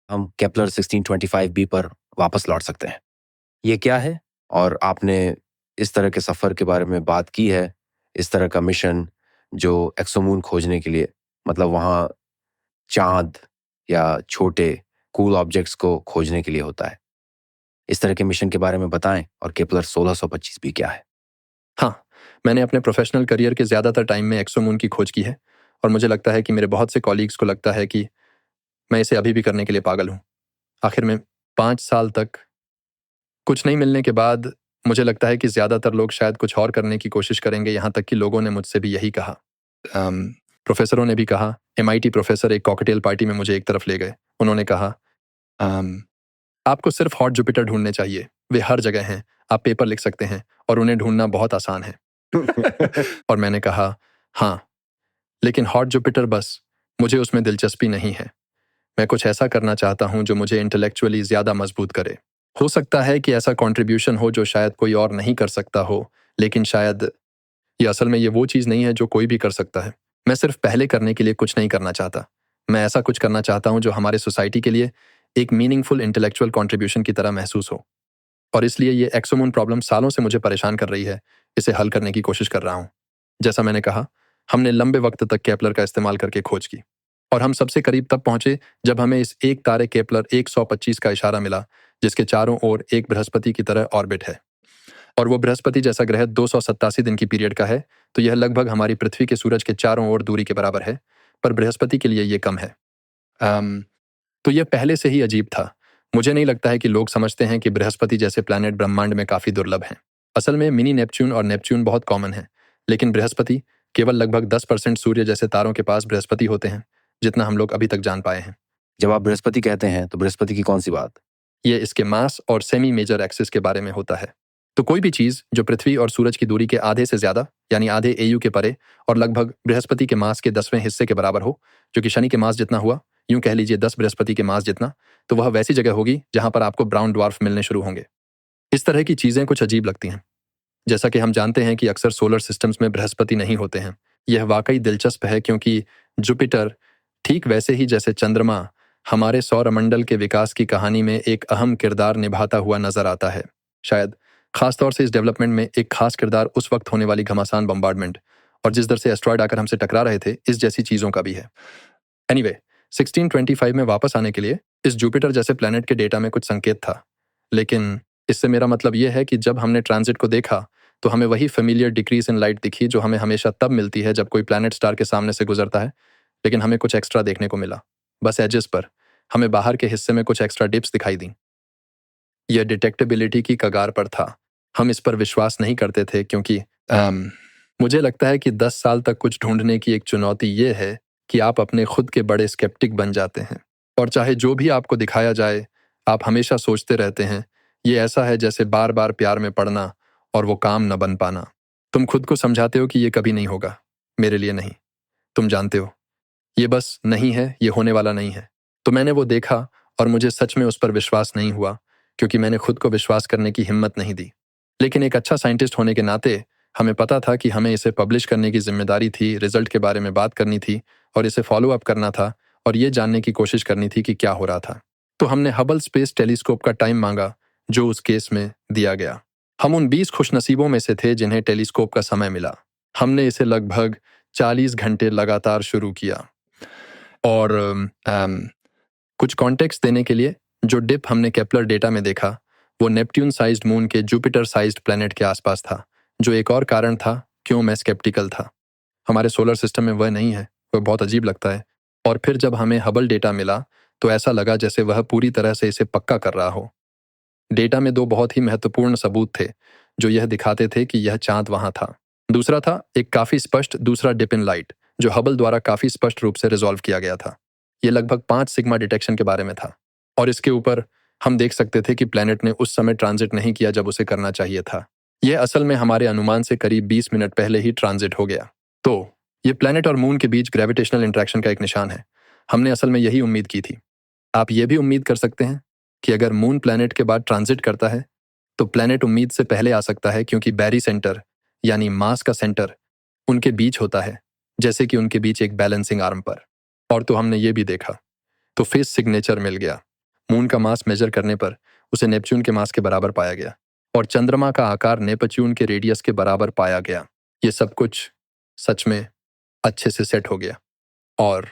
हम Kepler 1625b पर वापस लौट सकते हैं। ये क्या है? और आपने इस तरह के सफ़र के बारे में बात की है, इस तरह का मिशन जो एक्सोमून खोजने के लिए, मतलब वहाँ चाँद या छोटे कूल ऑब्जेक्ट्स को खोजने के लिए होता है। इस तरह के मिशन के बारे में बताएं, और केपलर 1625b क्या है? हाँ, मैंने अपने प्रोफेशनल करियर के ज़्यादातर टाइम में एक्सोमून की खोज की है और मुझे लगता है कि मेरे बहुत से कॉलीग्स को लगता है कि मैं इसे अभी भी करने के लिए पागल हूँ। आखिर में 5 साल तक कुछ नहीं मिलने के बाद मुझे लगता है कि ज़्यादातर लोग शायद कुछ और करने की कोशिश करेंगे, यहाँ तक कि लोगों ने मुझसे भी यही कहा। प्रोफेसरों ने भी कहा। MIT प्रोफेसर एक कॉकटेल पार्टी में मुझे एक तरफ ले गए। उन्होंने कहा, आपको सिर्फ हॉट जुपिटर ढूंढने चाहिए, वे हर जगह हैं, आप पेपर लिख सकते हैं और उन्हें ढूंढना बहुत आसान है। और मैंने कहा, हाँ, लेकिन हॉट जुपिटर बस, मुझे उसमें दिलचस्पी नहीं है। मैं कुछ ऐसा करना चाहता हूं जो मुझे इंटेलेक्चुअली ज्यादा मजबूत करे। हो सकता है कि ऐसा कंट्रीब्यूशन हो जो शायद कोई और नहीं कर सकता हो, लेकिन शायद ये असल में ये वो चीज़ नहीं है जो कोई भी कर सकता है। मैं सिर्फ पहले करने के लिए कुछ नहीं करना चाहता। मैं ऐसा कुछ करना चाहता हूं जो हमारे सोसाइटी के लिए एक मीनिंगफुल इंटेलेक्चुअल कंट्रीब्यूशन की तरह महसूस हो। और इसलिए ये एक्सोमून प्रॉब्लम सालों से मुझे परेशान कर रही है। इसे हल करने की कोशिश कर रहा हूं। जैसा मैंने कहा, हमने लंबे वक्त तक केपलर का इस्तेमाल करके खोज की और हम सबसे करीब तब पहुंचे जब हमें इस एक तारे केपलर 125 का इशारा मिला, जिसके चारों ओर एक बृहस्पति की तरह ऑर्बिट है। और वो बृहस्पति जैसा ग्रह 287 दिन की पीरियड का है, तो यह लगभग हमारी पृथ्वी के सूरज के चारों ओर दूरी के बराबर है, पर बृहस्पति के लिए ये कम है। तो यह पहले से ही अजीब था। मुझे नहीं लगता है कि लोग समझते हैं कि बृहस्पति जैसे प्लैनेट ब्रह्मांड में काफी दुर्लभ हैं। असल में मिनी नेपच्यून और नेपच्यून बहुत कॉमन है, लेकिन बृहस्पति केवल लगभग 10% सूर्य जैसे तारों के पास बृहस्पति होते हैं, जितना हम लोग अभी तक जान पाए हैं। जब आप बृहस्पति कहते हैं तो बृहस्पति की कौन सी बात? यह इसके मास और सेमी मेजर एक्सिस के बारे में होता है। तो कोई भी चीज जो पृथ्वी और सूरज की दूरी के आधे से ज्यादा, यानी आधे AU के परे, और लगभग बृहस्पति के मास के 10वें हिस्से के बराबर हो, जो कि शनि के मास जितना हुआ, यूं कह लीजिए 10 बृहस्पति के मास जितना, तो वह वैसी जगह होगी जहां पर आपको ब्राउन ड्वार्फ मिलने शुरू होंगे। इस तरह की चीजें कुछ अजीब लगती हैं। जैसा कि हम जानते हैं कि अक्सर सोलर सिस्टम्स में बृहस्पति नहीं होते हैं। यह वाकई दिलचस्प है क्योंकि जुपिटर, ठीक वैसे ही जैसे चंद्रमा, हमारे सौरमंडल के विकास की कहानी में एक अहम किरदार निभाता हुआ नजर आता है। शायद खासतौर से इस डेवलपमेंट में एक खास किरदार उस वक्त होने वाली घमासान बम्बार्डमेंट और जिस दर से एस्ट्रॉयड आकर हमसे टकरा रहे थे, इस जैसी चीजों का भी है। एनीवे, 1625 में वापस आने के लिए इस जुपिटर जैसे प्लैनेट के डेटा में कुछ संकेत था, लेकिन इससे मेरा मतलब यह है कि जब हमने ट्रांजिट को देखा तो हमें वही फेमिलियर डिक्रीज इन लाइट दिखी जो हमें हमेशा तब मिलती है जब कोई प्लैनेट स्टार के सामने से गुजरता है, लेकिन हमें कुछ एक्स्ट्रा देखने को मिला। बस एजेस पर हमें बाहर के हिस्से में कुछ एक्स्ट्रा डिप्स दिखाई दी। यह डिटेक्टेबिलिटी की कगार पर था। हम इस पर विश्वास नहीं करते थे क्योंकि मुझे लगता है कि 10 साल तक कुछ ढूंढने की एक चुनौती यह है कि आप अपने खुद के बड़े स्केप्टिक बन जाते हैं और चाहे जो भी आपको दिखाया जाए, आप हमेशा सोचते रहते हैं, ये ऐसा है जैसे बार बार प्यार में पड़ना और वो काम न बन पाना। तुम खुद को समझाते हो कि ये कभी नहीं होगा, मेरे लिए नहीं। तुम जानते हो, ये बस नहीं है, ये होने वाला नहीं है। तो मैंने वो देखा और मुझे सच में उस पर विश्वास नहीं हुआ क्योंकि मैंने खुद को विश्वास करने की हिम्मत नहीं दी। लेकिन एक अच्छा साइंटिस्ट होने के नाते हमें पता था कि हमें इसे पब्लिश करने की जिम्मेदारी थी, रिजल्ट के बारे में बात करनी थी और इसे फॉलो अप करना था और ये जानने की कोशिश करनी थी कि क्या हो रहा था। तो हमने हबल स्पेस टेलीस्कोप का टाइम मांगा, जो उस केस में दिया गया। हम उन 20 खुशनसीबों में से थे जिन्हें टेलीस्कोप का समय मिला। हमने इसे लगभग 40 घंटे लगातार शुरू किया और कुछ कॉन्टेक्स्ट देने के लिए, जो डिप हमने केपलर डेटा में देखा वो नेपट्यून साइज्ड मून के जुपिटर साइज्ड प्लैनेट के आसपास था, जो एक और कारण था क्यों मैं स्केप्टिकल था। हमारे सोलर सिस्टम में वह नहीं है, वह बहुत अजीब लगता है। और फिर जब हमें हबल डेटा मिला तो ऐसा लगा जैसे वह पूरी तरह से इसे पक्का कर रहा हो। डेटा में 2 बहुत ही महत्वपूर्ण सबूत थे जो यह दिखाते थे कि यह चांद वहां था। दूसरा था एक काफी स्पष्ट दूसरा डिप इन लाइट जो हबल द्वारा काफी स्पष्ट रूप से रिजॉल्व किया गया था। यह लगभग 5 सिग्मा डिटेक्शन के बारे में था और इसके ऊपर हम देख सकते थे कि प्लैनेट ने उस समय ट्रांजिट नहीं किया जब उसे करना चाहिए था। यह असल में हमारे अनुमान से करीब 20 मिनट पहले ही ट्रांजिट हो गया। तो यह प्लैनेट और मून के बीच ग्रेविटेशनल इंटरेक्शन का एक निशान है। हमने असल में यही उम्मीद की थी। आप यह भी उम्मीद कर सकते हैं कि अगर मून प्लैनेट के बाद ट्रांजिट करता है तो प्लैनेट उम्मीद से पहले आ सकता है क्योंकि बैरी सेंटर, यानी मास का सेंटर, उनके बीच होता है, जैसे कि उनके बीच एक बैलेंसिंग आर्म पर। और तो हमने ये भी देखा। तो फेस सिग्नेचर मिल गया। मून का मास मेजर करने पर उसे नेपच्यून के मास के बराबर पाया गया और चंद्रमा का आकार नेपच्यून के रेडियस के बराबर पाया गया। ये सब कुछ सच में अच्छे से सेट हो गया और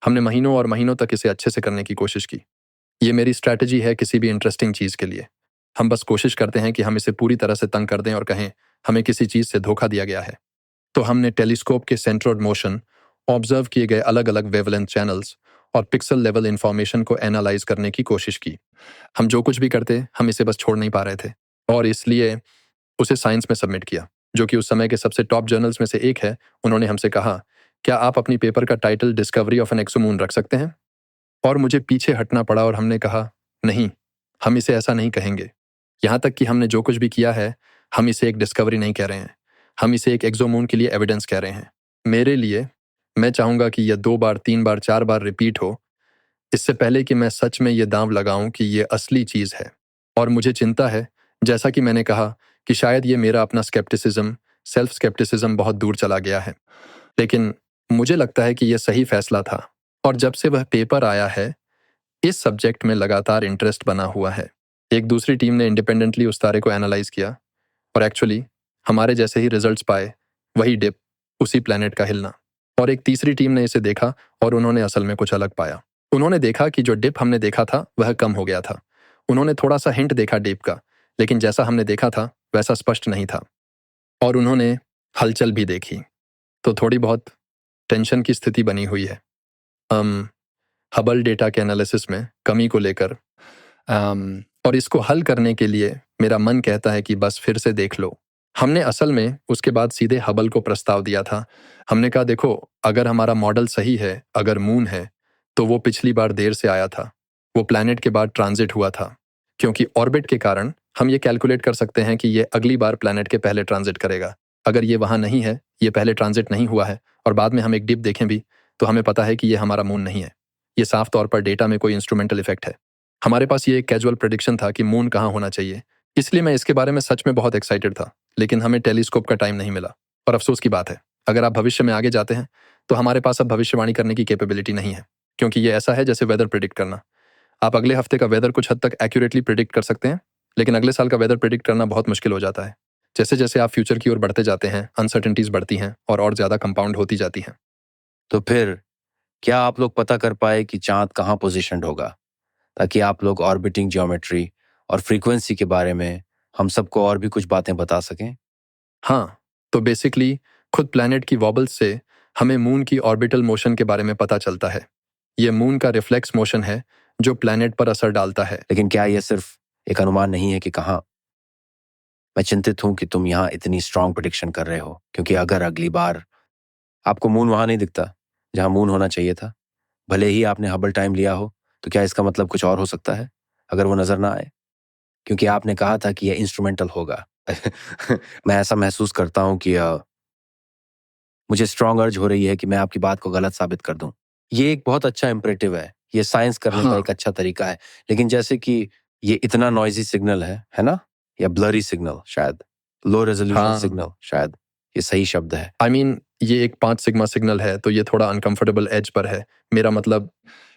हमने महीनों और महीनों तक इसे अच्छे से करने की कोशिश की। ये मेरी स्ट्रैटेजी है किसी भी इंटरेस्टिंग चीज़ के लिए। हम बस कोशिश करते हैं कि हम इसे पूरी तरह से तंग कर दें और कहें हमें किसी चीज़ से धोखा दिया गया है। तो हमने टेलीस्कोप के सेंट्रोइड मोशन, ऑब्जर्व किए गए अलग अलग वेवलेंथ चैनल्स और पिक्सल लेवल इंफॉर्मेशन को एनालाइज करने की कोशिश की। हम जो कुछ भी करते हम इसे बस छोड़ नहीं पा रहे थे और इसलिए उसे साइंस में सबमिट किया, जो कि उस समय के सबसे टॉप जर्नल्स में से एक है। उन्होंने हमसे कहा, क्या आप अपनी पेपर का टाइटल डिस्कवरी ऑफ एन एक्सोमून रख सकते हैं? और मुझे पीछे हटना पड़ा और हमने कहा, नहीं, हम इसे ऐसा नहीं कहेंगे। यहाँ तक कि हमने जो कुछ भी किया है, हम इसे एक डिस्कवरी नहीं कह रहे हैं, हम इसे एक एक्सोमून के लिए एविडेंस कह रहे हैं। मेरे लिए, मैं चाहूँगा कि यह 2 बार, 3 बार, 4 बार रिपीट हो, इससे पहले कि मैं सच में ये दांव लगाऊं कि ये असली चीज़ है। और मुझे चिंता है, जैसा कि मैंने कहा, कि शायद ये मेरा अपना स्केप्टिसिज्म, सेल्फ स्केप्टिसिज्म बहुत दूर चला गया है। लेकिन मुझे लगता है कि यह सही फैसला था और जब से वह पेपर आया है, इस सब्जेक्ट में लगातार इंटरेस्ट बना हुआ है। एक दूसरी टीम ने इंडिपेंडेंटली उस तारे को एनालाइज किया और एक्चुअली हमारे जैसे ही रिजल्ट्स पाए, वही डिप, उसी प्लैनेट का हिलना। और एक तीसरी टीम ने इसे देखा और उन्होंने असल में कुछ अलग पाया। उन्होंने देखा कि जो डिप हमने देखा था वह कम हो गया था। उन्होंने थोड़ा सा हिंट देखा डिप का, लेकिन जैसा हमने देखा था वैसा स्पष्ट नहीं था। और उन्होंने हलचल भी देखी। तो थोड़ी बहुत टेंशन की स्थिति बनी हुई है हबल डेटा के एनालिसिस में कमी को लेकर। और इसको हल करने के लिए मेरा मन कहता है कि बस फिर से देख लो। हमने असल में उसके बाद सीधे हबल को प्रस्ताव दिया था। हमने कहा, देखो, अगर हमारा मॉडल सही है, अगर मून है, तो वो पिछली बार देर से आया था, वो प्लैनेट के बाद ट्रांजिट हुआ था, क्योंकि ऑर्बिट के कारण हम ये कैलकुलेट कर सकते हैं कि ये अगली बार प्लैनेट के पहले ट्रांजिट करेगा। अगर ये वहाँ नहीं है, ये पहले ट्रांजिट नहीं हुआ है और बाद में हम एक डिप देखें भी, तो हमें पता है कि ये हमारा मून नहीं है। ये साफ तौर पर डेटा में कोई इंस्ट्रूमेंटल इफेक्ट है। हमारे पास ये एक कैजुअल प्रेडिक्शन था कि मून कहाँ होना चाहिए, इसलिए मैं इसके बारे में सच में बहुत एक्साइटेड था। लेकिन हमें टेलीस्कोप का टाइम नहीं मिला और अफसोस की बात है, अगर आप भविष्य में आगे जाते हैं तो हमारे पास अब भविष्यवाणी करने की कैपेबिलिटी नहीं है, क्योंकि ये ऐसा है जैसे वेदर प्रिडिक्ट करना। आप अगले हफ्ते का वेदर कुछ हद तक एक्यूरेटली प्रिडिक्ट कर सकते हैं, लेकिन अगले साल का वेदर प्रिडिक्ट करना बहुत मुश्किल हो जाता है। जैसे जैसे आप फ्यूचर की ओर बढ़ते जाते हैं, अनसर्टेनिटीज बढ़ती हैं और ज़्यादा कंपाउंड होती जाती हैं। तो फिर क्या आप लोग पता कर पाए कि चांद कहाँ पोजीशन्ड होगा, ताकि आप लोग ऑर्बिटिंग ज्योमेट्री और फ्रीक्वेंसी के बारे में हम सबको और भी कुछ बातें बता सकें? हाँ, तो बेसिकली खुद प्लैनेट की वॉबल्स से हमें मून की ऑर्बिटल मोशन के बारे में पता चलता है। ये मून का रिफ्लेक्स मोशन है जो प्लैनेट पर असर डालता है। लेकिन क्या यह सिर्फ एक अनुमान नहीं है कि कहाँ? मैं चिंतित हूं कि तुम यहाँ इतनी स्ट्रांग प्रेडिक्शन कर रहे हो, क्योंकि अगर अगली बार आपको मून वहां नहीं दिखता जहां मून होना चाहिए था, भले ही आपने हबल टाइम लिया हो, तो क्या इसका मतलब कुछ और हो सकता है अगर वो नजर ना आए? क्योंकि आपने कहा था कि यह इंस्ट्रूमेंटल होगा। मैं ऐसा महसूस करता हूं कि मुझे स्ट्रांग अर्ज हो रही है कि मैं आपकी बात को गलत साबित कर दूं। ये एक बहुत अच्छा इंपरेटिव है, ये साइंस करने का एक अच्छा तरीका है, लेकिन जैसे कि ये इतना नॉइजी सिग्नल है ना, या ब्लरी सिग्नल, शायद लो रेजोल्यूशन सिग्नल, शायद ये सही शब्द है। I mean, ये एक 5 सिग्मा सिग्नल है, तो ये थोड़ा अनकंफर्टेबल एज पर है। मेरा मतलब,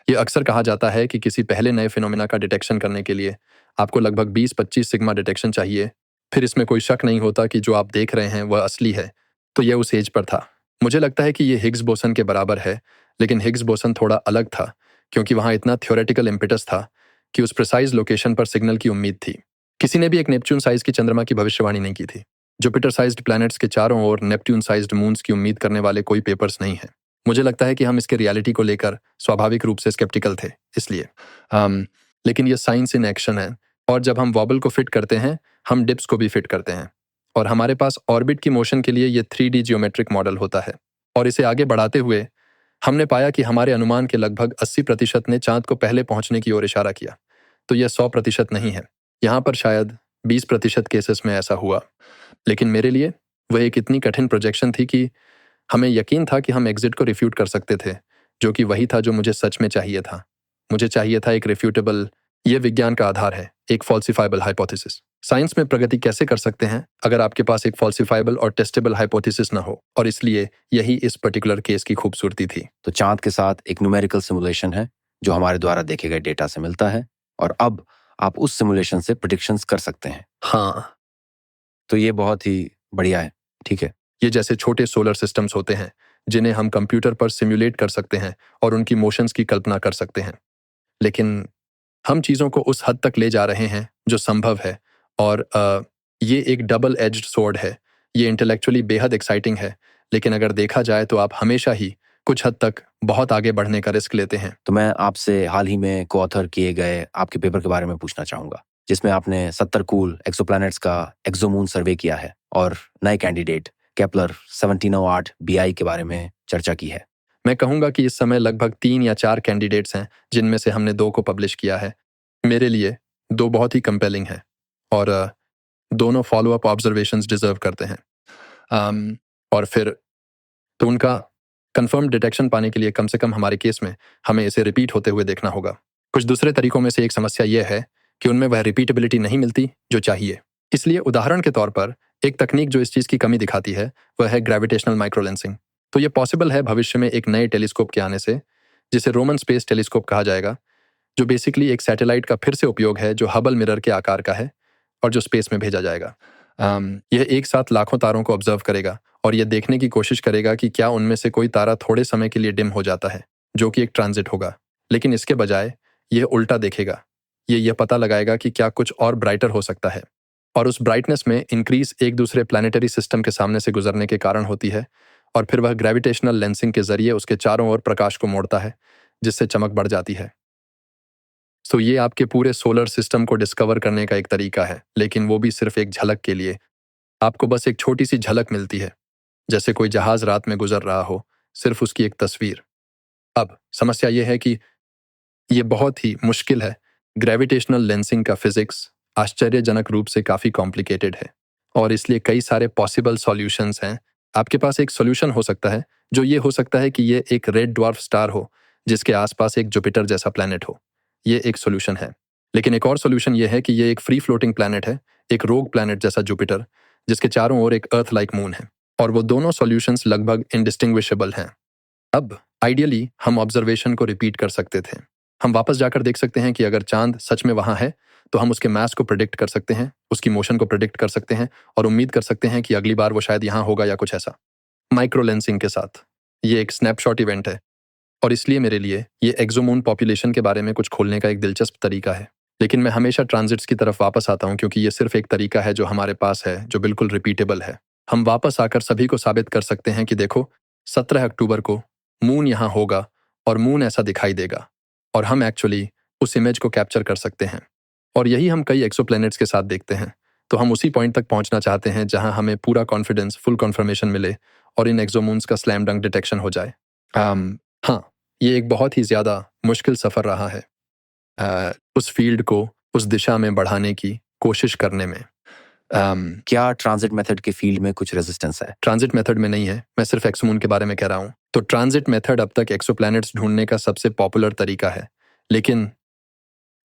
ये अक्सर कहा जाता है कि किसी पहले नए फिनोमेना का डिटेक्शन करने के लिए आपको लगभग 20-25 सिग्मा डिटेक्शन चाहिए, फिर इसमें कोई शक नहीं होता कि जो आप देख रहे हैं वह असली है। तो यह उस एज पर था। मुझे लगता है कि ये हिग्स बोसन के बराबर है, लेकिन हिग्स बोसन थोड़ा अलग था, क्योंकि वहाँ इतना थ्योरेटिकल इम्पेटस था कि उस प्रिसाइज लोकेशन पर सिग्नल की उम्मीद थी। किसी ने भी एक नेपच्यून साइज की चंद्रमा की भविष्यवाणी नहीं की थी। जुपिटर साइज्ड प्लैनेट्स के चारों ओर नेपट्यून साइज्ड मून्स की उम्मीद करने वाले कोई पेपर्स नहीं हैं। मुझे लगता है कि हम इसके रियलिटी को लेकर स्वाभाविक रूप से स्केप्टिकल थे, इसलिए लेकिन ये साइंस इन एक्शन है, और जब हम वॉबल को फिट करते हैं, हम डिप्स को भी फिट करते हैं, और हमारे पास ऑर्बिट की मोशन के लिए ये 3D जियोमेट्रिक मॉडल होता है। और इसे आगे बढ़ाते हुए हमने पाया कि हमारे अनुमान के लगभग 80% ने चांद को पहले पहुंचने की ओर इशारा किया। तो यह 100% नहीं है, यहाँ पर शायद 20% केसेस में ऐसा हुआ। लेकिन मेरे लिए वह एक इतनी कठिन प्रोजेक्शन थी कि हमें यकीन था कि हम एग्जिट को रिफ्यूट कर सकते थे, जो कि वही था जो मुझे सच में चाहिए था। मुझे चाहिए था एक रिफ्यूटेबल, यह विज्ञान का आधार है, एक फॉल्सिफाइबल हाइपोथेसिस। साइंस में प्रगति कैसे कर सकते हैं अगर आपके पास एक फॉल्सिफाइबल और टेस्टेबल हाइपोथेसिस ना हो, और इसलिए यही इस पर्टिकुलर केस की खूबसूरती थी। तो चांद के साथ एक न्यूमेरिकल सिमुलेशन है जो हमारे द्वारा देखे गए डेटा से मिलता है, और अब आप उस सिमुलेशन से प्रेडिक्शंस कर सकते हैं। हाँ, तो ये बहुत ही बढ़िया है, ठीक है। ये जैसे छोटे सोलर सिस्टम्स होते हैं जिन्हें हम कंप्यूटर पर सिमुलेट कर सकते हैं और उनकी मोशंस की कल्पना कर सकते हैं। लेकिन हम चीज़ों को उस हद तक ले जा रहे हैं जो संभव है, और ये एक डबल एज्ड स्वॉर्ड है। ये इंटेलेक्चुअली बेहद एक्साइटिंग है, लेकिन अगर देखा जाए तो आप हमेशा ही कुछ हद तक बहुत आगे बढ़ने का रिस्क लेते हैं। तो मैं आपसे हाल ही में को-ऑथर किए गए आपके पेपर के बारे में पूछना चाहूँगा, जिसमें आपने 70 कूल एक्सोप्लैनेट्स का एक्सोमून सर्वे किया है और नए कैंडिडेट केपलर 1708 BI के बारे में चर्चा की है। मैं कहूँगा कि इस समय लगभग 3 या 4 कैंडिडेट्स हैं, जिनमें से हमने 2 को पब्लिश किया है। मेरे लिए 2 बहुत ही कंपेलिंग हैं, और दोनों फॉलो-अप ऑब्जर्वेशंस डिजर्व करते हैं। और फिर तो उनका कंफर्म डिटेक्शन पाने के लिए कम से कम हमारे केस में हमें इसे रिपीट होते हुए देखना होगा। कुछ दूसरे तरीकों में से एक समस्या यह है कि उनमें वह रिपीटेबिलिटी नहीं मिलती जो चाहिए। इसलिए उदाहरण के तौर पर एक तकनीक जो इस चीज़ की कमी दिखाती है वह है ग्रेविटेशनल माइक्रोलेंसिंग। तो ये पॉसिबल है भविष्य में एक नए टेलीस्कोप के आने से, जिसे रोमन स्पेस टेलीस्कोप कहा जाएगा, जो बेसिकली एक सैटेलाइट का फिर से उपयोग है जो हबल मिरर के आकार का है और जो स्पेस में भेजा जाएगा। यह एक साथ लाखों तारों को ऑब्जर्व करेगा और यह देखने की कोशिश करेगा कि क्या उनमें से कोई तारा थोड़े समय के लिए डिम हो जाता है, जो कि एक ट्रांजिट होगा। लेकिन इसके बजाय यह उल्टा देखेगा। यह पता लगाएगा कि क्या कुछ और ब्राइटर हो सकता है, और उस ब्राइटनेस में इंक्रीज एक दूसरे प्लानिटरी सिस्टम के सामने से गुजरने के कारण होती है, और फिर वह ग्रेविटेशनल लेंसिंग के जरिए उसके चारों ओर प्रकाश को मोड़ता है, जिससे चमक बढ़ जाती है। तो ये आपके पूरे सोलर सिस्टम को डिस्कवर करने का एक तरीका है, लेकिन वो भी सिर्फ एक झलक के लिए। आपको बस एक छोटी सी झलक मिलती है, जैसे कोई जहाज रात में गुजर रहा हो, सिर्फ उसकी एक तस्वीर। अब समस्या यह है कि यह बहुत ही मुश्किल है। ग्रेविटेशनल लेंसिंग का फिजिक्स आश्चर्यजनक रूप से काफ़ी कॉम्प्लिकेटेड है, और इसलिए कई सारे पॉसिबल सॉल्यूशंस हैं। आपके पास एक सॉल्यूशन हो सकता है जो ये हो सकता है कि ये एक रेड ड्वार्फ स्टार हो जिसके आसपास एक जुपिटर जैसा प्लैनेट हो। ये एक सॉल्यूशन है। लेकिन एक और सॉल्यूशन ये है कि ये एक फ्री फ्लोटिंग प्लैनेट है, एक रोग प्लैनेट जैसा जुपिटर, जिसके चारों ओर एक अर्थ लाइक मून है, और वो दोनों सॉल्यूशंस लगभग इंडिस्टिंग्विशेबल हैं। अब आइडियली हम ऑब्जर्वेशन को रिपीट कर सकते थे। हम वापस जाकर देख सकते हैं कि अगर चांद सच में वहां है तो हम उसके मास को प्रेडिक्ट कर सकते हैं, उसकी मोशन को प्रेडिक्ट कर सकते हैं, और उम्मीद कर सकते हैं कि अगली बार वो शायद यहाँ होगा या कुछ ऐसा। माइक्रो लेंसिंग के साथ ये एक स्नैपशॉट इवेंट है, और इसलिए मेरे लिए ये एक्सोमून पॉपुलेशन के बारे में कुछ खोलने का एक दिलचस्प तरीका है। लेकिन मैं हमेशा ट्रांजिट्स की तरफ वापस आता हूँ, क्योंकि ये सिर्फ एक तरीका है जो हमारे पास है, जो बिल्कुल रिपीटेबल है। हम वापस आकर सभी को साबित कर सकते हैं कि देखो, 17 अक्टूबर को मून यहाँ होगा और मून ऐसा दिखाई देगा, और हम एक्चुअली उस इमेज को कैप्चर कर सकते हैं। और यही हम कई एक्सोप्लैनेट्स के साथ देखते हैं। तो हम उसी पॉइंट तक पहुंचना चाहते हैं जहां हमें पूरा कॉन्फिडेंस, फुल कन्फर्मेशन मिले और इन एक्सोमून्स का स्लैम डंक डिटेक्शन हो जाए। हाँ, ये एक बहुत ही ज़्यादा मुश्किल सफ़र रहा है उस फील्ड को उस दिशा में बढ़ाने की कोशिश करने में। क्या ट्रांजिट मेथड के फील्ड में कुछ रेजिस्टेंस है? ट्रांजिट मेथड में नहीं है, मैं सिर्फ एक्सोमून के बारे में कह रहा हूँ। तो ट्रांजिट मेथड अब तक एक्सोप्लैनेट्स ढूंढने का सबसे पॉपुलर तरीका है, लेकिन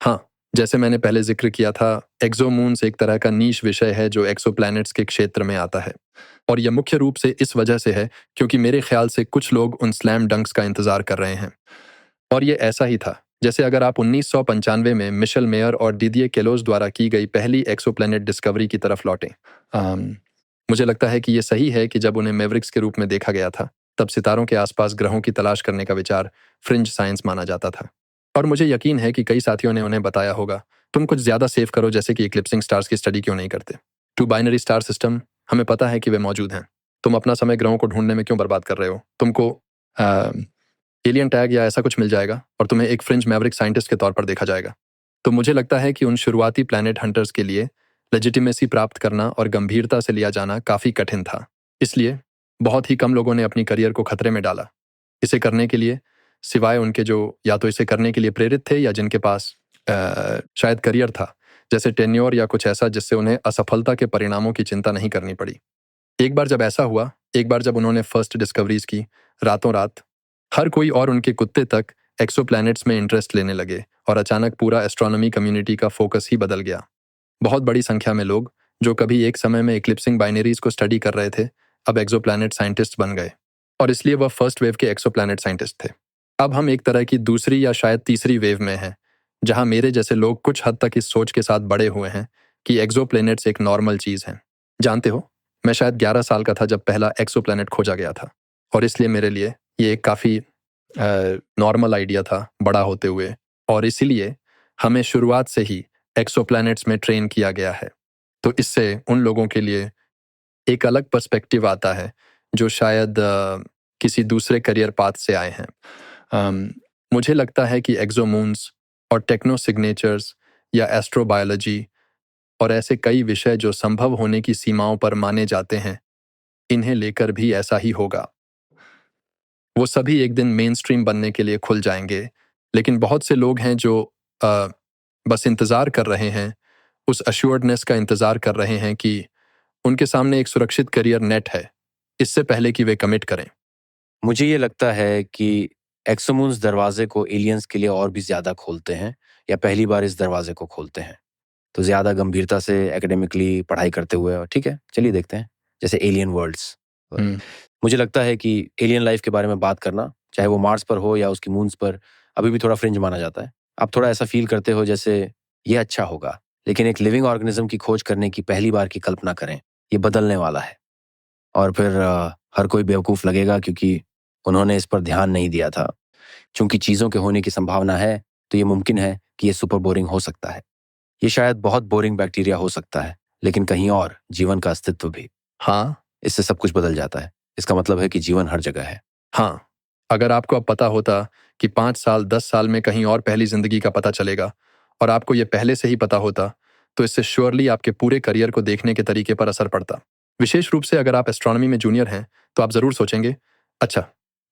हाँ, जैसे मैंने पहले जिक्र किया था, एक्सोमून्स एक तरह का नीश विषय है जो एक्सोप्लैनेट्स के क्षेत्र में आता है, और यह मुख्य रूप से इस वजह से है क्योंकि मेरे ख्याल से कुछ लोग उन स्लैम डंक्स का इंतजार कर रहे हैं। और ये ऐसा ही था जैसे अगर आप 1995 में मिशेल मेयर और डिडिये केलोस द्वारा की गई पहली एक्सोप्लैनेट डिस्कवरी की तरफ लौटें। मुझे लगता है कि ये सही है कि जब उन्हें मैवरिक्स के रूप में देखा गया था, तब सितारों के आसपास ग्रहों की तलाश करने का विचार फ्रिंज साइंस माना जाता था। और मुझे यकीन है कि कई साथियों ने उन्हें बताया होगा, तुम कुछ ज़्यादा सेव करो, जैसे कि इक्लिप्सिंग स्टार्स की स्टडी क्यों नहीं करते। 2 बाइनरी स्टार सिस्टम, हमें पता है कि वे मौजूद हैं। तुम अपना समय ग्रहों को ढूंढने में क्यों बर्बाद कर रहे हो? तुमको एलियन टैग या ऐसा कुछ मिल जाएगा और तुम्हें एक फ्रिंज मैवरिक साइंटिस्ट के तौर पर देखा जाएगा। तो मुझे लगता है कि उन शुरुआती प्लैनेट हंटर्स के लिए लेजिटिमेसी प्राप्त करना और गंभीरता से लिया जाना काफ़ी कठिन था। इसलिए बहुत ही कम लोगों ने अपनी करियर को खतरे में डाला इसे करने के लिए, सिवाय उनके जो या तो इसे करने के लिए प्रेरित थे या जिनके पास शायद करियर था, जैसे टेन्योर या कुछ ऐसा जिससे उन्हें असफलता के परिणामों की चिंता नहीं करनी पड़ी। एक बार जब ऐसा हुआ, एक बार जब उन्होंने फर्स्ट डिस्कवरीज की, रातों रात हर कोई और उनके कुत्ते तक एक्सोप्लैनेट्स में इंटरेस्ट लेने लगे, और अचानक पूरा एस्ट्रोनॉमी कम्युनिटी का फोकस ही बदल गया। बहुत बड़ी संख्या में लोग जो कभी एक समय में इक्लिप्सिंग बाइनरीज को स्टडी कर रहे थे, अब एक्सोप्लैनेट साइंटिस्ट बन गए, और इसलिए वह फर्स्ट वेव के एक्सोप्लैनेट साइंटिस्ट थे। अब हम एक तरह की दूसरी या शायद तीसरी वेव में हैं, जहां मेरे जैसे लोग कुछ हद तक इस सोच के साथ बड़े हुए हैं कि एक्सोप्लैनेट्स एक नॉर्मल चीज़ है। जानते हो, मैं शायद 11 साल का था जब पहला एक्सोप्लैनेट खोजा गया था, और इसलिए मेरे लिए ये एक काफ़ी नॉर्मल आइडिया था बड़ा होते हुए, और इसीलिए हमें शुरुआत से ही एक्सोप्लैनेट्स में ट्रेन किया गया है। तो इससे उन लोगों के लिए एक अलग पर्सपेक्टिव आता है जो शायद किसी दूसरे करियर पाथ से आए हैं। अम, मुझे लगता है कि एक्सोमून्स और टेक्नो सिग्नेचर्स या एस्ट्रोबायोलॉजी और ऐसे कई विषय जो संभव होने की सीमाओं पर माने जाते हैं, इन्हें लेकर भी ऐसा ही होगा। वो सभी एक दिन मेन स्ट्रीम बनने के लिए खुल जाएंगे, लेकिन बहुत से लोग हैं जो अ, बस इंतज़ार कर रहे हैं, उस अश्योर्डनेस का इंतज़ार कर रहे हैं कि उनके सामने एक सुरक्षित करियर नेट है, इससे पहले कि वे कमिट करें। मुझे ये लगता है कि एक्सोमून्स दरवाजे को एलियंस के लिए और भी ज़्यादा खोलते हैं, या पहली बार इस दरवाजे को खोलते हैं। तो ज़्यादा गंभीरता से एकेडमिकली पढ़ाई करते हुए, और ठीक है, चलिए देखते हैं, जैसे एलियन वर्ल्ड्स। हम्म। मुझे लगता है कि एलियन लाइफ के बारे में बात करना, चाहे वो मार्स पर हो या उसकी मून्स पर, अभी भी थोड़ा फ्रिंज माना जाता है। आप थोड़ा ऐसा फील करते हो जैसे ये अच्छा होगा, लेकिन एक लिविंग ऑर्गेनिज्म की खोज करने की पहली बार की कल्पना करें, ये बदलने वाला है। और फिर हर कोई बेवकूफ़ लगेगा क्योंकि उन्होंने इस पर ध्यान नहीं दिया था। चूंकि चीज़ों के होने की संभावना है, तो ये मुमकिन है कि ये सुपर बोरिंग हो सकता है। ये शायद बहुत बोरिंग बैक्टीरिया हो सकता है, लेकिन कहीं और जीवन का अस्तित्व भी। हाँ। इससे सब कुछ बदल जाता है। इसका मतलब है कि जीवन हर जगह है। हाँ, अगर आपको अब पता होता कि 5 साल 10 साल में कहीं और पहली जिंदगी का पता चलेगा, और आपको ये पहले से ही पता होता, तो इससे श्योरली आपके पूरे करियर को देखने के तरीके पर असर पड़ता। विशेष रूप से अगर आप एस्ट्रोनॉमी में जूनियर हैं, तो आप ज़रूर सोचेंगे, अच्छा,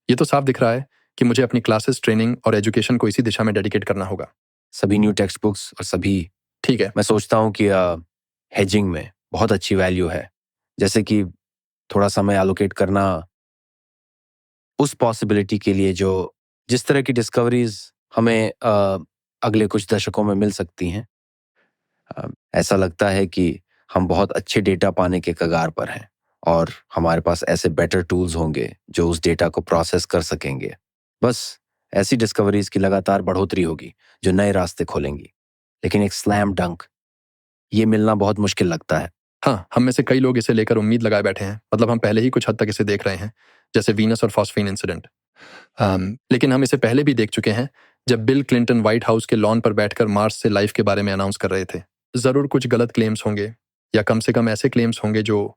ये तो साफ दिख रहा है कि मुझे अपनी क्लासेस, ट्रेनिंग और एजुकेशन को इसी दिशा में डेडिकेट करना होगा। सभी न्यू टेक्स्ट बुक्स और सभी, ठीक है। मैं सोचता हूँ कि हेजिंग में बहुत अच्छी वैल्यू है। जैसे कि थोड़ा समय एलोकेट करना उस पॉसिबिलिटी के लिए जो जिस तरह की डिस्कवरीज हमें अगले कुछ दशकों में मिल सकती हैं। ऐसा लगता है कि हम बहुत अच्छे डेटा पाने के कगार पर हैं, और हमारे पास ऐसे बेटर टूल्स होंगे जो उस डेटा को प्रोसेस कर सकेंगे। बस ऐसी डिस्कवरीज की लगातार बढ़ोतरी होगी जो नए रास्ते खोलेंगी। लेकिन एक स्लैम डंक, ये मिलना बहुत मुश्किल लगता है। हाँ, हम में से कई लोग इसे लेकर उम्मीद लगाए बैठे हैं, मतलब हम पहले ही कुछ हद तक इसे देख रहे हैं, जैसे वीनस और फॉस्फीन इंसिडेंट। लेकिन हम इसे पहले भी देख चुके हैं, जब बिल क्लिंटन व्हाइट हाउस के लॉन पर बैठकर मार्स से लाइफ के बारे में अनाउंस कर रहे थे। जरूर कुछ गलत क्लेम्स होंगे, या कम से कम ऐसे क्लेम्स होंगे जो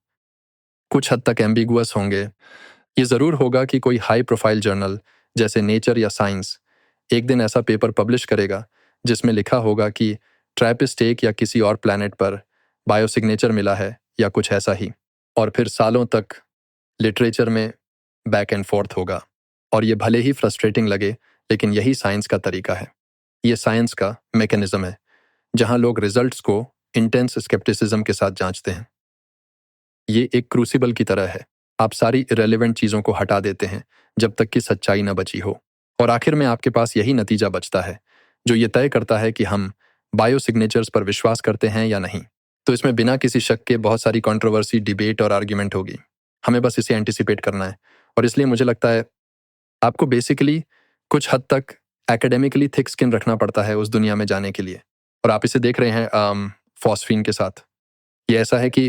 कुछ हद तक एम्बिगुअस होंगे। ये जरूर होगा कि कोई हाई प्रोफाइल जर्नल जैसे नेचर या साइंस एक दिन ऐसा पेपर पब्लिश करेगा जिसमें लिखा होगा कि ट्रैपिस्ट एक या किसी और प्लैनेट पर बायोसिग्नेचर मिला है, या कुछ ऐसा ही। और फिर सालों तक लिटरेचर में बैक एंड फोर्थ होगा, और ये भले ही फ्रस्ट्रेटिंग लगे, लेकिन यही साइंस का तरीका है। ये साइंस का मैकेनिज्म है, जहां लोग रिजल्ट्स को इंटेंस स्केप्टिसिज्म के साथ जांचते हैं। ये एक क्रूसिबल की तरह है। आप सारी इरेलीवेंट चीजों को हटा देते हैं जब तक कि सच्चाई न बची हो, और आखिर में आपके पास यही नतीजा बचता है जो ये तय करता है कि हम बायोसिग्नेचर्स पर विश्वास करते हैं या नहीं। तो इसमें बिना किसी शक के बहुत सारी कंट्रोवर्सी, डिबेट और आर्ग्यूमेंट होगी। हमें बस इसे एंटिसिपेट करना है, और इसलिए मुझे लगता है आपको बेसिकली कुछ हद तक एकेडमिकली थिक स्किन रखना पड़ता है उस दुनिया में जाने के लिए। और आप इसे देख रहे हैं फॉस्फीन के साथ। ये ऐसा है कि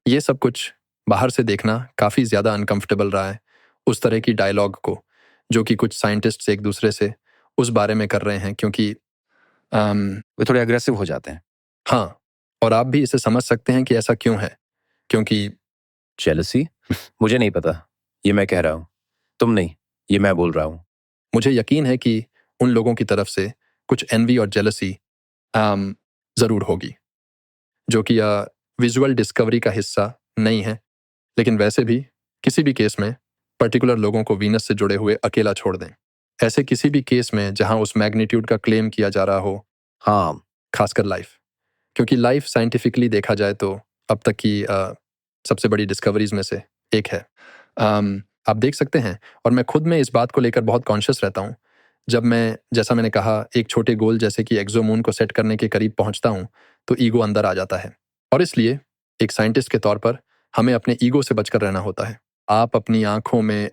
ये सब कुछ बाहर से देखना काफ़ी ज़्यादा अनकंफर्टेबल रहा है, उस तरह की डायलॉग को जो कि कुछ साइंटिस्ट्स एक दूसरे से उस बारे में कर रहे हैं, क्योंकि वे थोड़े अग्रेसिव हो जाते हैं। हाँ, और आप भी इसे समझ सकते हैं कि ऐसा क्यों है, क्योंकि जेलसी? मुझे नहीं पता, ये मैं कह रहा हूँ, तुम नहीं, ये मैं बोल रहा हूँ। मुझे यकीन है कि उन लोगों की तरफ से कुछ एनवी और जेलसी ज़रूर होगी, जो कि विजुअल डिस्कवरी का हिस्सा नहीं है। लेकिन वैसे भी किसी भी केस में पर्टिकुलर लोगों को वीनस से जुड़े हुए अकेला छोड़ दें। ऐसे किसी भी केस में जहां उस मैग्नीट्यूड का क्लेम किया जा रहा हो, हाँ, खासकर लाइफ, क्योंकि लाइफ साइंटिफिकली देखा जाए तो अब तक की सबसे बड़ी डिस्कवरीज में से एक है। आप देख सकते हैं, और मैं खुद में इस बात को लेकर बहुत कॉन्शियस रहता हूँ। जब मैं, जैसा मैंने कहा, एक छोटे गोल जैसे कि एक्सोमून को सेट करने के करीब पहुंचता हूँ, तो ईगो अंदर आ जाता है, और इसलिए एक साइंटिस्ट के तौर पर हमें अपने ईगो से बचकर रहना होता है। आप अपनी आंखों में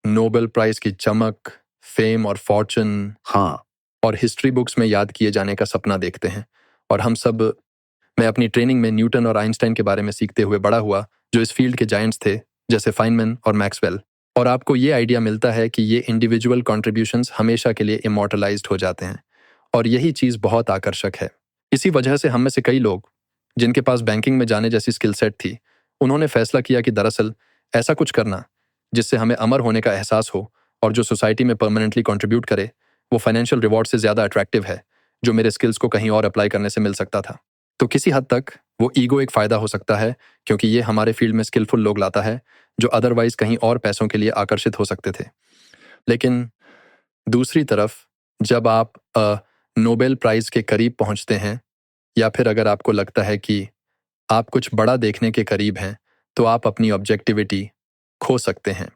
नोबेल प्राइज की चमक, फेम और फॉर्चून हाँ, और हिस्ट्री बुक्स में याद किए जाने का सपना देखते हैं। और मैं अपनी ट्रेनिंग में न्यूटन और आइंस्टाइन के बारे में सीखते हुए बड़ा हुआ, जो इस फील्ड के जायंट्स थे, जैसे फाइनमैन और मैक्सवेल। और आपको ये आइडिया मिलता है कि ये इंडिविजुअल कॉन्ट्रीब्यूशंस हमेशा के लिए इमॉर्टलाइज्ड हो जाते हैं। और यही चीज़ बहुत आकर्षक है। इसी वजह से हम में से कई लोग, जिनके पास बैंकिंग में जाने जैसी स्किल सेट थी, उन्होंने फैसला किया कि दरअसल ऐसा कुछ करना जिससे हमें अमर होने का एहसास हो और जो सोसाइटी में परमानेंटली कंट्रीब्यूट करे, वो फाइनेंशियल रिवॉर्ड से ज़्यादा अट्रैक्टिव है, जो मेरे स्किल्स को कहीं और अप्लाई करने से मिल सकता था। तो किसी हद तक वो ईगो एक फ़ायदा हो सकता है, क्योंकि ये हमारे फील्ड में स्किलफुल लोग लाता है जो अदरवाइज कहीं और पैसों के लिए आकर्षित हो सकते थे। लेकिन दूसरी तरफ, जब आप नोबेल प्राइज़ के करीब पहुंचते हैं, या फिर अगर आपको लगता है कि आप कुछ बड़ा देखने के करीब हैं, तो आप अपनी ऑब्जेक्टिविटी खो सकते हैं।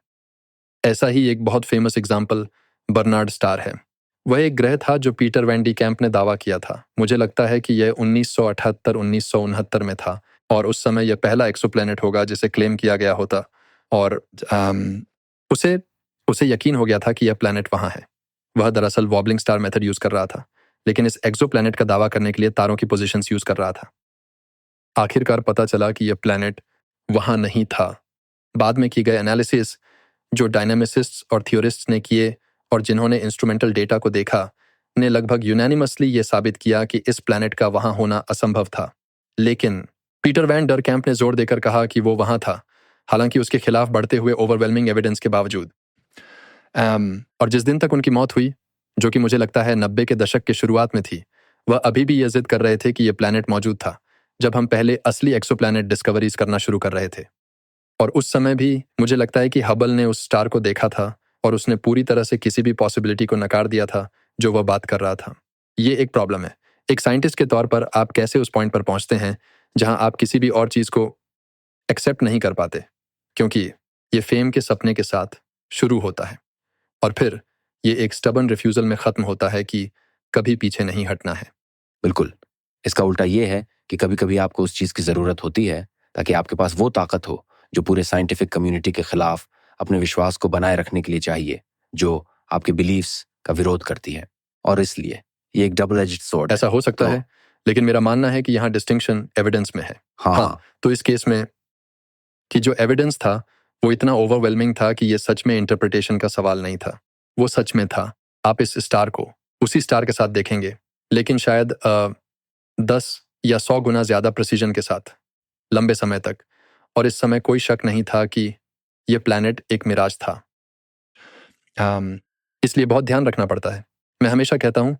ऐसा ही एक बहुत फेमस एग्जाम्पल बर्नार्ड स्टार है। वह एक ग्रह था जो पीटर वैन डी कैंप ने दावा किया था। मुझे लगता है कि यह 1978-1969 में था, और उस समय यह पहला एक्सोप्लैनेट होगा जिसे क्लेम किया गया होता। और उसे उसे यकीन हो गया था कि यह प्लैनेट वहाँ है। वह दरअसल वॉबलिंग स्टार मेथड यूज कर रहा था, लेकिन इस एक्सोप्लैनेट का दावा करने के लिए तारों की पोजीशंस यूज कर रहा था। आखिरकार पता चला कि यह प्लैनेट वहाँ नहीं था। बाद में की गए एनालिसिस, जो डायनामिसिस्ट्स और थियोरिस्ट्स ने किए और जिन्होंने इंस्ट्रूमेंटल डेटा को देखा, ने लगभग यूनैनिमसली ये साबित किया कि इस प्लैनेट का वहाँ होना असंभव था। लेकिन पीटर वैन डर कैंप ने जोर देकर कहा कि वो वहाँ था, हालांकि उसके खिलाफ बढ़ते हुए ओवरवेलमिंग एविडेंस के बावजूद। और जिस दिन तक उनकी मौत हुई, जो कि मुझे लगता है 90 के दशक की शुरुआत में थी, वह अभी भी ये जिद कर रहे थे कि यह प्लैनेट मौजूद था, जब हम पहले असली एक्सोप्लैनेट डिस्कवरीज करना शुरू कर रहे थे। और उस समय भी मुझे लगता है कि हबल ने उस स्टार को देखा था और उसने पूरी तरह से किसी भी पॉसिबिलिटी को नकार दिया था जो वह बात कर रहा था। ये एक प्रॉब्लम है। एक साइंटिस्ट के तौर पर आप कैसे उस पॉइंट पर पहुंचते हैं जहां आप किसी भी और चीज़ को एक्सेप्ट नहीं कर पाते, क्योंकि ये फेम के सपने के साथ शुरू होता है और फिर ये एक स्टबन रिफ्यूजल में ख़त्म होता है कि कभी पीछे नहीं हटना है। बिल्कुल। इसका उल्टा ये है कि कभी-कभी आपको उस चीज़ की ज़रूरत होती है ताकि आपके पास वो ताकत हो जो पूरे साइंटिफिक कम्युनिटी के खिलाफ अपने विश्वास को बनाए रखने के लिए चाहिए, जो आपके बिलीफ्स का विरोध करती है। और इसलिए ये एक डबल एज्ड स्वॉर्ड है। ऐसा हो सकता है, लेकिन मेरा मानना है कि यहाँ डिस्टिंक्शन एविडेंस में है। हाँ, तो इस केस में कि जो एविडेंस था वो इतना ओवरवेलमिंग था कि ये सच में इंटरप्रिटेशन का सवाल नहीं था, वो सच में था। आप इस स्टार को उसी स्टार के साथ देखेंगे, लेकिन शायद 10 या 100 गुना ज़्यादा प्रिसीजन के साथ, लंबे समय तक। और इस समय कोई शक नहीं था कि यह प्लैनेट एक मिराज था। इसलिए बहुत ध्यान रखना पड़ता है। मैं हमेशा कहता हूँ,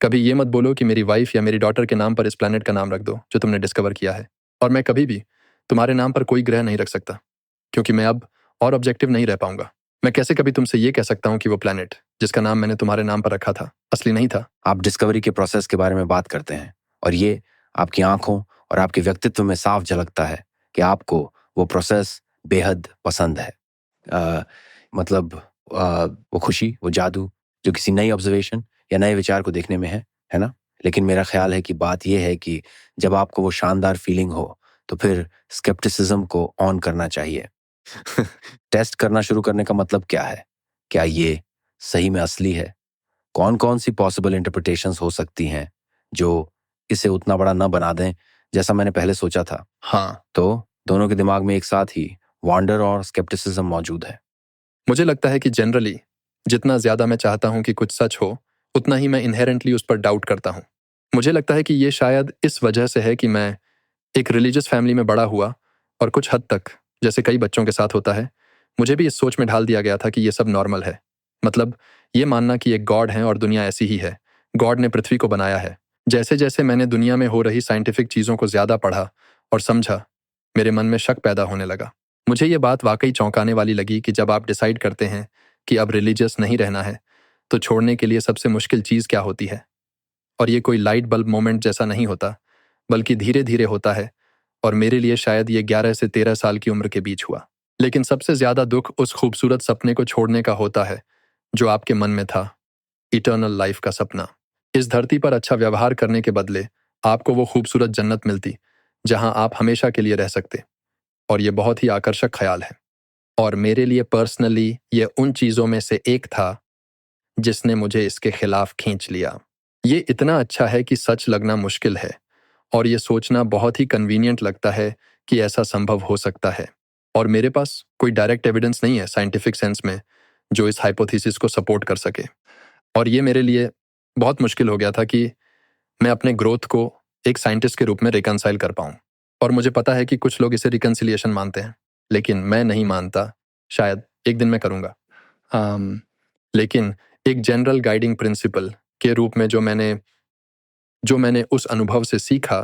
कभी ये मत बोलो कि मेरी वाइफ या मेरी डॉटर के नाम पर इस प्लैनेट का नाम रख दो जो तुमने डिस्कवर किया है। और मैं कभी भी तुम्हारे नाम पर कोई ग्रह नहीं रख सकता, क्योंकि मैं अब और ऑब्जेक्टिव नहीं रह पाऊंगा। मैं कैसे कभी तुमसे ये कह सकता हूँ कि वो प्लैनेट जिसका नाम मैंने तुम्हारे नाम पर रखा था असली नहीं था। आप डिस्कवरी के प्रोसेस के बारे में बात करते हैं और ये आपकी आंखों और आपके व्यक्तित्व में साफ झलकता है कि आपको वो प्रोसेस बेहद पसंद है। मतलब वो खुशी, वो जादू जो किसी नई ऑब्जर्वेशन या नए विचार को देखने में है ना? लेकिन मेरा ख्याल है कि बात यह है कि जब आपको वो शानदार फीलिंग हो तो फिर स्केप्टिसिज्म को ऑन करना चाहिए। टेस्ट करना शुरू करने का मतलब क्या है? क्या ये सही में असली है? कौन-कौन सी पॉसिबल इंटरप्रिटेशंस हो सकती हैं जो इसे उतना बड़ा न बना दें जैसा मैंने पहले सोचा था? तो दोनों के दिमाग में एक साथ ही वंडर और स्केप्टिसिज्म मौजूद है। मुझे लगता है कि जनरली जितना ज़्यादा मैं चाहता हूँ कि कुछ सच हो, उतना ही मैं इनहेरेंटली उस पर डाउट करता हूँ। मुझे लगता है कि ये शायद इस वजह से है कि मैं एक रिलीजियस फैमिली में बड़ा हुआ, और कुछ हद तक, जैसे कई बच्चों के साथ होता है, मुझे भी इस सोच में ढाल दिया गया था कि ये सब नॉर्मल है। मतलब ये मानना कि एक गॉड है और दुनिया ऐसी ही है, गॉड ने पृथ्वी को बनाया है। जैसे जैसे मैंने दुनिया में हो रही साइंटिफिक चीज़ों को ज़्यादा पढ़ा और समझा, मेरे मन में शक पैदा होने लगा। मुझे ये बात वाकई चौंकाने वाली लगी कि जब आप डिसाइड करते हैं कि अब रिलीजियस नहीं रहना है, तो छोड़ने के लिए सबसे मुश्किल चीज़ क्या होती है। और ये कोई लाइट बल्ब मोमेंट जैसा नहीं होता, बल्कि धीरे धीरे होता है। और मेरे लिए शायद ये 11 से 13 साल की उम्र के बीच हुआ। लेकिन सबसे ज़्यादा दुख उस खूबसूरत सपने को छोड़ने का होता है जो आपके मन में था, इटर्नल लाइफ का सपना। इस धरती पर अच्छा व्यवहार करने के बदले आपको वो खूबसूरत जन्नत मिलती जहां आप हमेशा के लिए रह सकते। और ये बहुत ही आकर्षक ख्याल है। और मेरे लिए पर्सनली ये उन चीज़ों में से एक था जिसने मुझे इसके खिलाफ खींच लिया। ये इतना अच्छा है कि सच लगना मुश्किल है, और ये सोचना बहुत ही कन्वीनियंट लगता है कि ऐसा संभव हो सकता है। और मेरे पास कोई डायरेक्ट एविडेंस नहीं है साइंटिफिक सेंस में जो इस हाइपोथेसिस को सपोर्ट कर सके। और ये मेरे लिए बहुत मुश्किल हो गया था कि मैं अपने ग्रोथ को एक साइंटिस्ट के रूप में रिकंसाइल कर पाऊँ। और मुझे पता है कि कुछ लोग इसे रिकंसिलिएशन मानते हैं, लेकिन मैं नहीं मानता। शायद एक दिन मैं करूँगा। लेकिन एक जनरल गाइडिंग प्रिंसिपल के रूप में जो मैंने उस अनुभव से सीखा,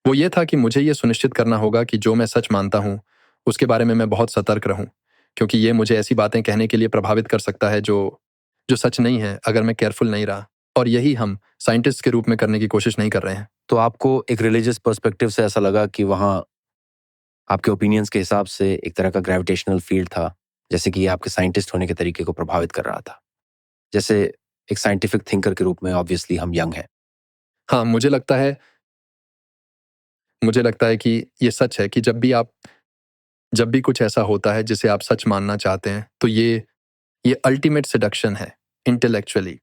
वो ये था कि मुझे ये सुनिश्चित करना होगा कि जो मैं सच मानता हूँ उसके बारे में मैं बहुत सतर्क रहूँ, क्योंकि ये मुझे ऐसी बातें कहने के लिए प्रभावित कर सकता है जो जो सच नहीं है अगर मैं केयरफुल नहीं रहा। और यही हम साइंटिस्ट के रूप में करने की कोशिश नहीं कर रहे हैं। तो आपको एक रिलीजियस पर्सपेक्टिव से ऐसा लगा कि वहाँ आपके ओपिनियंस के हिसाब से एक तरह का ग्रेविटेशनल फील्ड था, जैसे कि ये आपके साइंटिस्ट होने के तरीके को प्रभावित कर रहा था। जैसे एक साइंटिफिक थिंकर के रूप में ऑब्वियसली हम यंग हैं। हाँ, मुझे लगता है कि ये सच है कि जब भी कुछ ऐसा होता है जिसे आप सच मानना चाहते हैं, तो ये अल्टीमेट सेडक्शन है इंटेलेक्चुअली।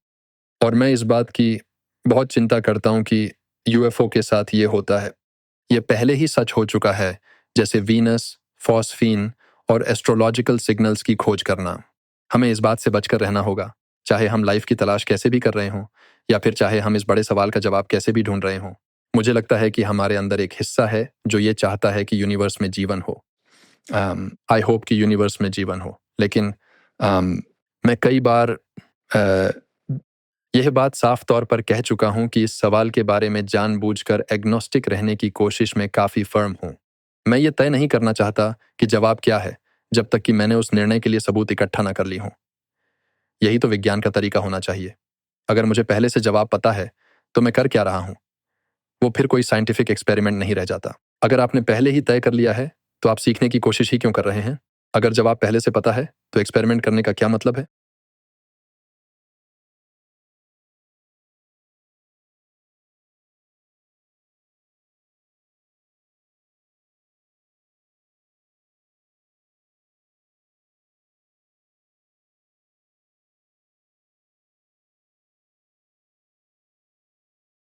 और मैं इस बात की बहुत चिंता करता हूँ कि यूएफओ के साथ ये होता है। ये पहले ही सच हो चुका है, जैसे वीनस, फॉस्फीन और एस्ट्रोलॉजिकल सिग्नल्स की खोज करना। हमें इस बात से बचकर रहना होगा, चाहे हम लाइफ की तलाश कैसे भी कर रहे हों, या फिर चाहे हम इस बड़े सवाल का जवाब कैसे भी ढूंढ रहे हों। मुझे लगता है कि हमारे अंदर एक हिस्सा है जो ये चाहता है कि यूनिवर्स में जीवन हो। आई होप कि यूनिवर्स में जीवन हो, लेकिन मैं कई बार यह बात साफ तौर पर कह चुका हूं कि इस सवाल के बारे में जानबूझकर एग्नोस्टिक रहने की कोशिश में काफ़ी फर्म हूं। मैं ये तय नहीं करना चाहता कि जवाब क्या है जब तक कि मैंने उस निर्णय के लिए सबूत इकट्ठा न कर ली हूं। यही तो विज्ञान का तरीका होना चाहिए। अगर मुझे पहले से जवाब पता है तो मैं कर क्या रहा हूं, वो फिर कोई साइंटिफिक एक्सपेरिमेंट नहीं रह जाता। अगर आपने पहले ही तय कर लिया है तो आप सीखने की कोशिश ही क्यों कर रहे हैं? अगर जवाब पहले से पता है तो एक्सपेरिमेंट करने का क्या मतलब है?